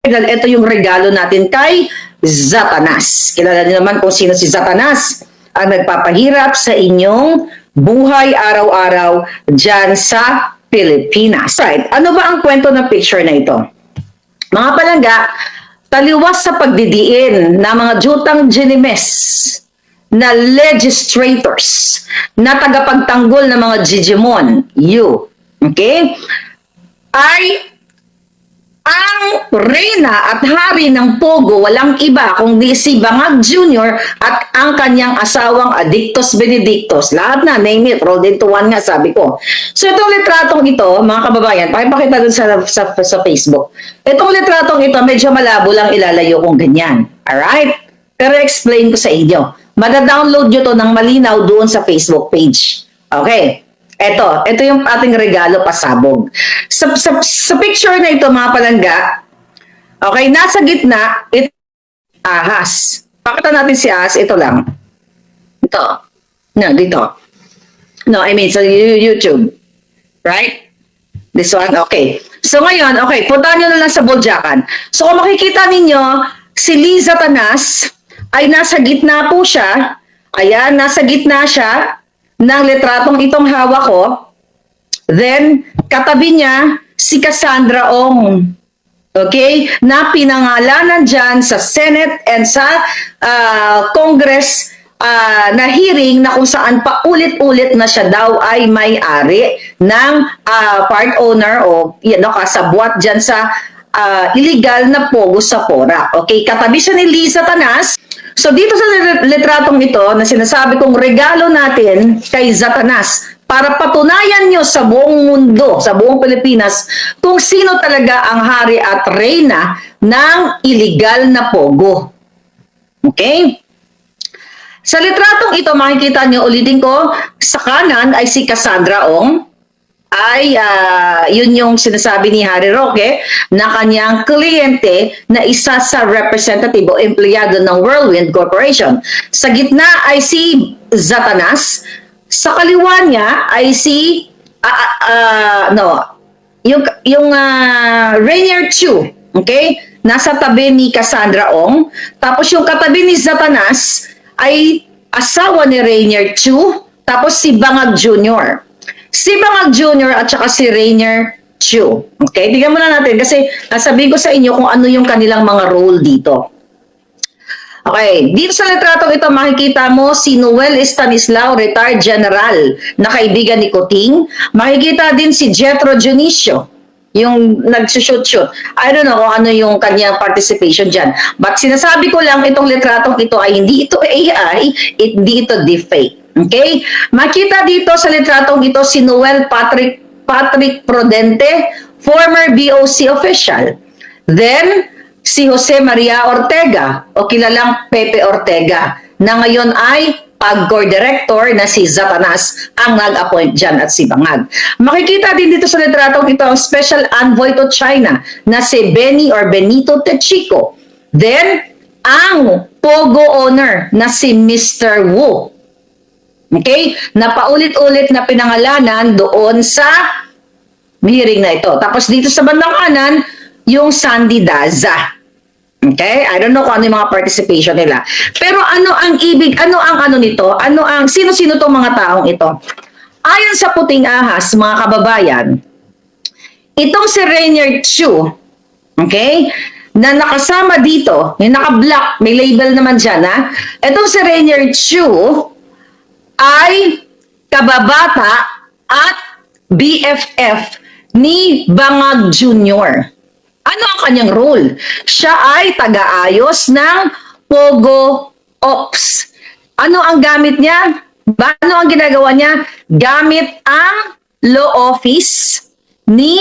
Ito yung regalo natin kay Satanas. Kilala niyo naman kung sino si Satanas, ang nagpapahirap sa inyong buhay araw-araw dyan sa Pilipinas. Right, ano ba ang kwento ng picture na ito? Mga palangga, taliwas sa pagdidiin ng mga jutang ginimes na legislators na tagapagtanggol ng mga Digimon, okay, ay ang reyna at hari ng Pogo walang iba kundi si Bangag Jr. at ang kanyang asawang Adictos Benedictos. Lahat na, name it, rolled into one nga, sabi ko. So itong litratong ito, mga kababayan, pakipakita dun sa Facebook. Itong litratong ito, medyo malabo lang ilalayo kung ganyan. Alright? Pero explain ko sa inyo. Mada-download nyo to ng malinaw doon sa Facebook page. Okay? Ito yung ating regalo pasabog. Sa picture na ito, mga palangga, okay, nasa gitna, ahas. Pakita natin si ahas, ito lang. Ito. No, dito. No, I mean, sa YouTube. Right? This one, okay. So ngayon, okay, punta nyo na lang sa Boljakan. So kung makikita ninyo, si Liza Tanas ay nasa gitna po siya. Ayan, nasa gitna siya ng litratong itong hawak ko. Then, katabi niya si Cassandra Ong. Okay? Na pinangalanan dyan sa Senate and sa Congress na hearing na kung saan paulit-ulit na siya daw ay may-ari ng part owner o kasabwat dyan sa illegal na pogo sa Porac. Okay? Katabi siya ni Liza Tanas. So dito sa litratong ito na sinasabi kong regalo natin kay Satanas para patunayan nyo sa buong mundo, sa buong Pilipinas, kung sino talaga ang hari at reyna ng illegal na pogo. Okay? Sa litratong ito, makikita nyo, ulitin ko, sa kanan ay si Cassandra Ong, ay yun yung sinasabi ni Harry Roque na kanyang kliyente na isa sa representative o empleyado ng Whirlwind Corporation. Sa gitna ay si Satanas, sa kaliwa niya ay si yung Rainier Chu, okay? Nasa tabi ni Cassandra Ong. Tapos yung katabi ni Satanas ay asawa ni Rainier Chu, tapos si Bangag Jr. Si Bangag Jr. at saka si Rainier Chu. Okay? Tignan muna natin kasi sabihin ko sa inyo kung ano yung kanilang mga role dito. Okay. Dito sa litratong ito, makikita mo si Noel Estanislao, retired general na kaibigan ni Kuting. Makikita din si Jetro Dionisio, yung nagsushoot-shoot. I don't know kung ano yung kanyang participation dyan. But sinasabi ko lang, itong litratong ito ay hindi ito AI, hindi ito deepfake. Okay? Makita dito sa litratong ito si Noel Patrick Prudente, former BOC official. Then, si Jose Maria Ortega, o kilalang Pepe Ortega, na ngayon ay PAGCOR director na si Satanas ang nag-appoint dyan at si Bangag. Makikita din dito sa litratong ito ang special envoy to China na si Benito Techico. Then, ang Pogo owner na si Mr. Wu. Okay? Na paulit-ulit na pinangalanan doon sa hearing na ito. Tapos dito sa bandang kanan, yung Sandy Daza. Okay? I don't know kung ano yung mga participation nila. Pero ano ang nito? Sino-sino tong mga taong ito? Ayon sa puting ahas, mga kababayan, itong si Rainier Chu, okay? Na nakasama dito, yung naka-black, may label naman dyan, ha? Itong si Rainier Chu, ay kababata at BFF ni Bangag Jr. Ano ang kanyang role? Siya ay taga-ayos ng Pogo Ops. Ano ang gamit niya? Ano ang ginagawa niya? Gamit ang law office ni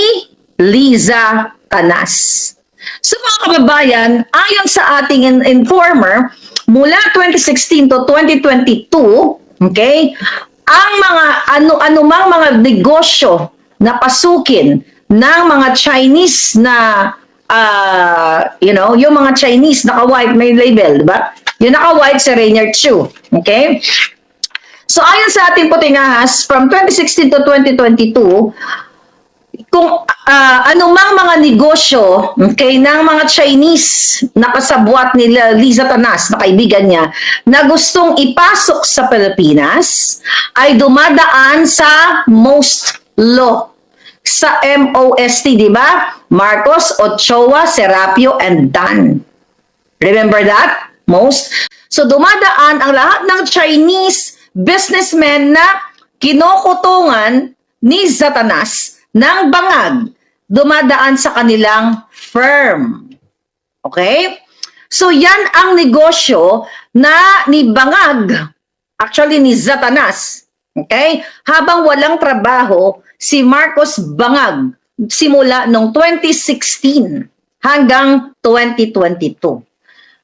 Liza Tanas. So mga kababayan, ayon sa ating informer, mula 2016 to 2022, okay? Ang mga anumang mga negosyo na pasukin ng mga Chinese na yung mga Chinese naka-white may label, di ba? Yung naka-white si Rainier Chu, okay? So ayon sa ating puting ahas, from 2016 to 2022, kung anumang mga negosyo, okay, ng mga Chinese na kasabwat nila Liza Tanas, na kaibigan niya, na gustong ipasok sa Pilipinas, ay dumadaan sa MOST law. Sa MOST, di ba? Marcos, Ochoa, Serapio, and Dan. Remember that? MOST. So dumadaan ang lahat ng Chinese businessmen na kinukutungan ni Satanas ng bangag, dumadaan sa kanilang firm. Okay? So yan ang negosyo na ni Bangag, actually ni Satanas. Okay? Habang walang trabaho, si Marcos Bangag simula noong 2016 hanggang 2022.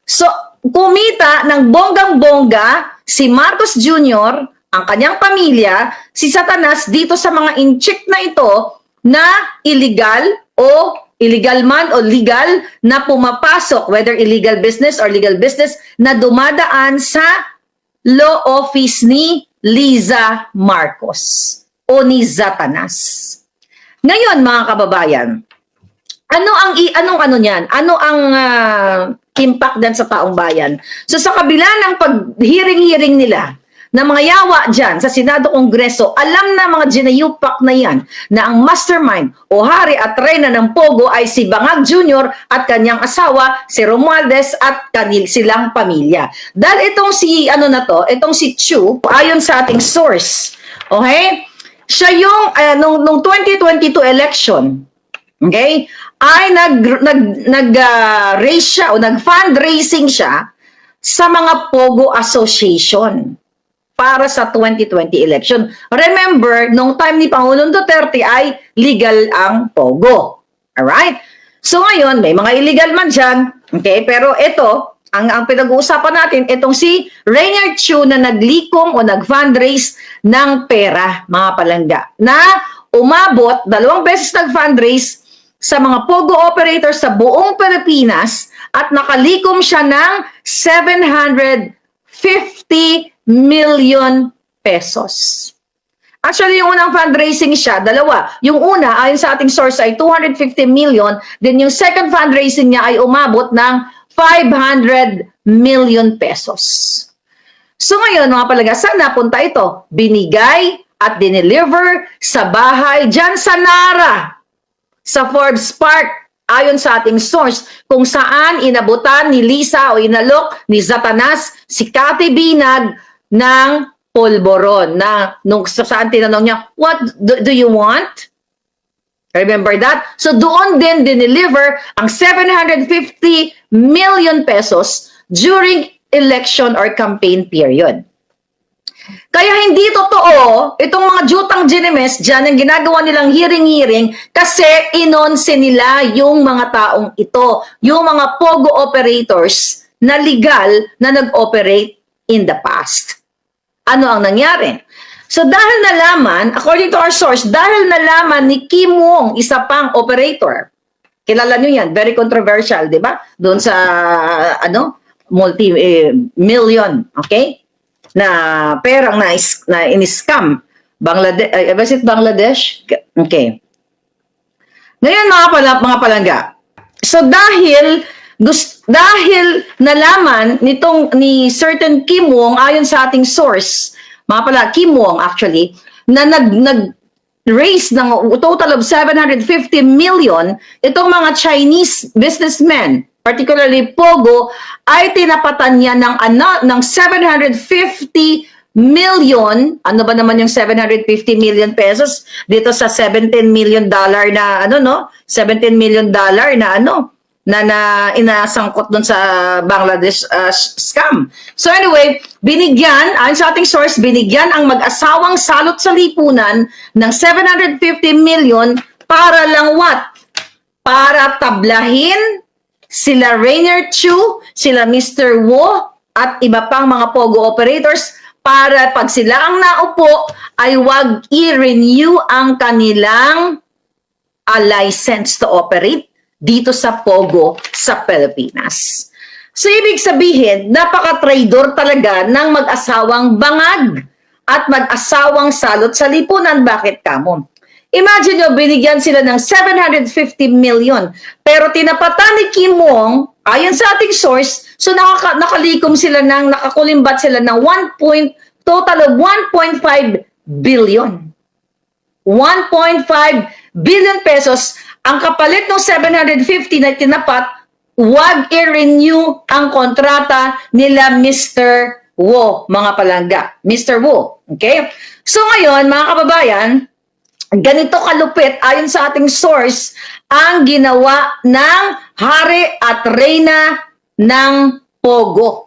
So, kumita ng bonggang-bongga si Marcos Jr., ang kanyang pamilya, si Satanas dito sa mga incheck na ito na illegal o illegal man o legal na pumapasok, whether illegal business or legal business, na dumadaan sa law office ni Liza Marcos o ni Satanas. Ngayon, mga kababayan, anong niyan? Ano ang impact din sa taong bayan? So sa kabila ng pag-hearing nila na mga yawa dyan sa Senado Kongreso, alam na mga ginayupak na yan na ang mastermind o hari at reyna ng Pogo ay si Bangag Jr. at kanyang asawa, si Romualdez at silang pamilya. Dahil itong si Chu, ayon sa ating source, okay? Siya yung, nung 2022 election, okay, ay nag-raise siya o nag-fundraising siya sa mga Pogo Association para sa 2020 election. Remember, nung time ni Pangulong Duterte ay legal ang Pogo. Alright? So ngayon, may mga illegal man dyan. Okay? Pero ito, ang pinag-uusapan natin, itong si Rainier Chu na naglikom o nag-fundraise ng pera, mga palangga, na umabot, 2 beses nag-fundraise sa mga Pogo operators sa buong Pilipinas at nakalikom siya ng 750 million pesos. Actually, yung unang fundraising siya, 2. Yung una, ayon sa ating source, ay 250 million. Then yung second fundraising niya ay umabot ng 500 million pesos. So ngayon, mga palaga, saan napunta ito? Binigay at dineliver sa bahay dyan sa Nara, sa Forbes Park, ayon sa ating source, kung saan inabutan ni Lisa o inalok ni Satanas si Cathy Binag ng polboron na nung saan tinanong niya, what do you want? Remember that? So doon din dineliver ang 750 million pesos during election or campaign period. Kaya hindi totoo itong mga jutang ginimes dyan ang ginagawa nilang hearing-hearing kasi inonse nila yung mga taong ito, yung mga Pogo operators na legal na nag-operate in the past. Ano ang nangyari? So dahil nalaman, according to our source, dahil nalaman ni Kim Wong, isa pang operator, kilala nyo yan, very controversial, di ba? Doon sa, multi-million, okay? Na perang na in-scam. Was it Bangladesh? Okay. Ngayon, mga palangga, so dahil nalaman ni certain Kim Wong, ayon sa ating source, Kim Wong actually, na nag-raise ng total of 750 million, itong mga Chinese businessmen, particularly Pogo, ay tinapatan niya ng 750 million. Ano ba naman yung 750 million pesos dito sa $17 million na $17 million na inasangkot doon sa Bangladesh scam. So anyway, ayon sa ating source, binigyan ang mag-asawang salot sa lipunan ng 750 million para lang what? Para tablahin sila Rainier Chu, sila Mr. Wo, at iba pang mga Pogo operators para pag sila ang naupo ay wag i-renew ang kanilang license to operate dito sa Pogo sa Pilipinas. So, ibig sabihin, napaka-traidor talaga ng mag-asawang Bangag at mag-asawang salot sa lipunan. Bakit kamo? Imagine nyo, binigyan sila ng 750 million. Pero tinapatan ni Kim Wong, ayon sa ating source, so nakalikom sila ng, nakakulimbat sila ng total of 1.5 billion. 1.5 billion pesos ang kapalit ng 750 na tinapat, wag i-renew ang kontrata nila Mr. Wo, mga palangga. Mr. Wo. Okay? So ngayon, mga kababayan, ganito kalupit ayon sa ating source ang ginawa ng hari at reyna ng Pogo.